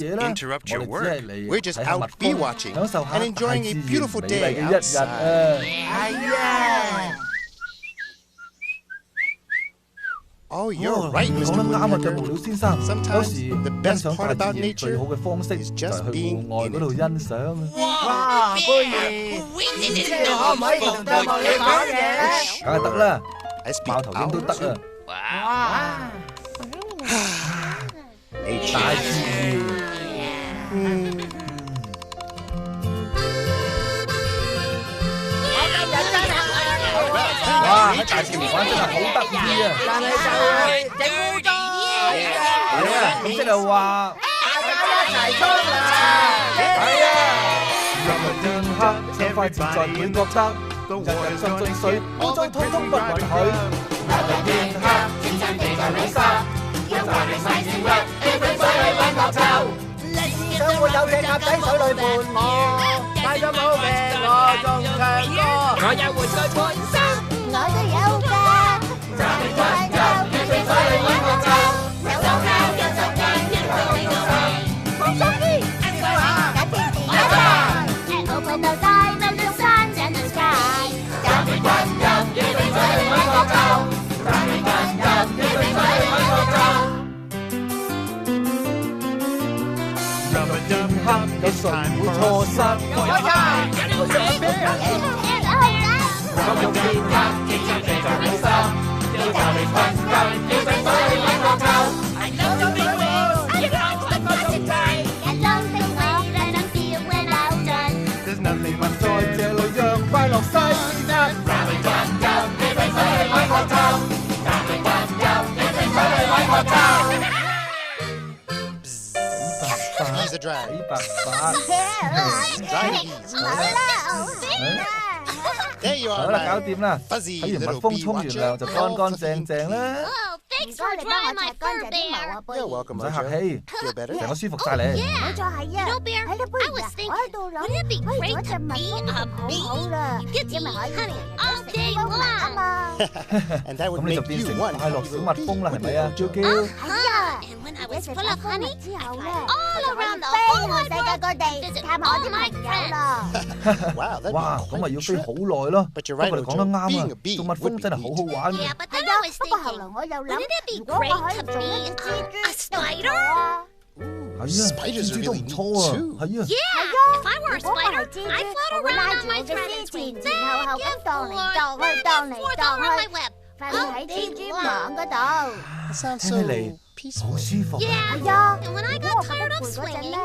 嘢啦，我 interrupt 哋 your 只 work. 係嚟 We're just 睇下蜜 out bee 蜂， watching 享受下 and 大 enjoying 自 a 然 beautiful 美 day 麗嘅一日 outside. 啊！係啊！ Oh, you're right, 講 Mr. 得啱啊，對 Woodpecker. 木料先生。有 Sometimes 時 the 欣 best 賞 part 大 about 自然最好 nature 嘅方式 is 就係 just 去 being 戶外 in 嗰度欣賞啊！哇，杯兒，唔知你可唔可以同對木鳥講嘢咧？梗係得啦， I 貓 speak 頭鷹都 ours. 得啊！哇！ Nature. 大自然。哇！喺大自然玩真係好得意啊！但係就係整污糟係啊，咁即係話大家一齊沖涼。係啊！人民天黑，暢快自在每覺得，人人上進水，污糟通通不允許。人民天黑，天真地在你心，要在你細小一，要俾水你揾個臭。想會有隻鴨仔水裏伴我，帶咗寶嘅我仲唱歌，我有玩具滿身。我都有㗎，就係溫柔，要俾水你揾個臭，有手膠有手巾，一個你個手，放鬆啲，緊貼地一齊，Open the sky, let the sun and the sky，就係溫柔，要俾水你揾個臭，就係溫柔，要俾水你揾個臭。人民天黑，有誰會錯失？我用天黑，天真地在你心，要就你分金，要俾水你揾個臭。I love the big wheels, I love the magic train，一လုံး的我讓人 feel when I'm done。你們在這裏讓快樂西得。讓你溫柔，要俾水你揾個臭。讓你溫柔，要俾水你揾個臭。He's a drag. 幾白發。 Dry bees. 好啦，好冰啊！ There you 好 are, 啦，搞 my 掂啦。 fuzzy 睇完 little 蜜蜂 bee 沖完 watcher. 涼就乾乾淨淨啦。 Oh, thanks for drying my fur bear. You're welcome, 唔使客 Mojo. 氣， Feel better? 成個舒服晒你。冇錯係啊， know, Bear, 係啦，不如 I was 啊 thinking, 我喺度諗， wouldn't it be 可以 great 做一隻 to 蜜 be 蜂 a 就好啦， bee? You get to 因為 eat 可以 honey 日 all 日 day 食蜂蜜啊 long. 嘛。 And that would 咁你就 make 變 you 成 one 快樂小 little 蜜蜂啦， bee, 係咪啊 wouldn't you, ，Jojo？ Jojo? 係啊， And when I 一 was 食 full 咗 of 蜂蜜 honey, 之後 I 咧， fly 就 all 可以 around the 飛 whole 去 wide 世界 world 各地 visit 探我 all 啲 my 朋友 friends. 啦。 Wow, that'd 哇， be 咁咪 quite 要 a 飛 trip. 好耐咯。 But you're 不 right, 過你講得 Mojo. 啱 Being 啊 a，bee 做蜜蜂 wouldn't 真係 be 好好 easy. 玩 Yeah, 啊。 but 係 then I 啊， was 不過後 thinking, 來我又諗， wouldn't it be 如果我 great 可以 to 做一 be 隻蜘蛛 a spider? 啊，係啊， Spiders 蜘 are 蛛都 really 唔 neat 錯啊， too. 係啊。 Yeah, if I were a 如果我係 spider, 蜘蛛， I'd float 我會拉 around 住 on 我 my 嘅 thread 絲 and swing 前後後 back 咁 and 盪嚟 forth, 盪去，盪 back 嚟 and forth 盪 all around 去 my，web. 瞓喺蜘蛛網嗰度。 That sounds 聽起嚟 so peaceful. 好舒服啊。 Yeah, 係啊， and when I 如果 got 我覺 tired 得 of 攰嗰陣 swinging, 咧。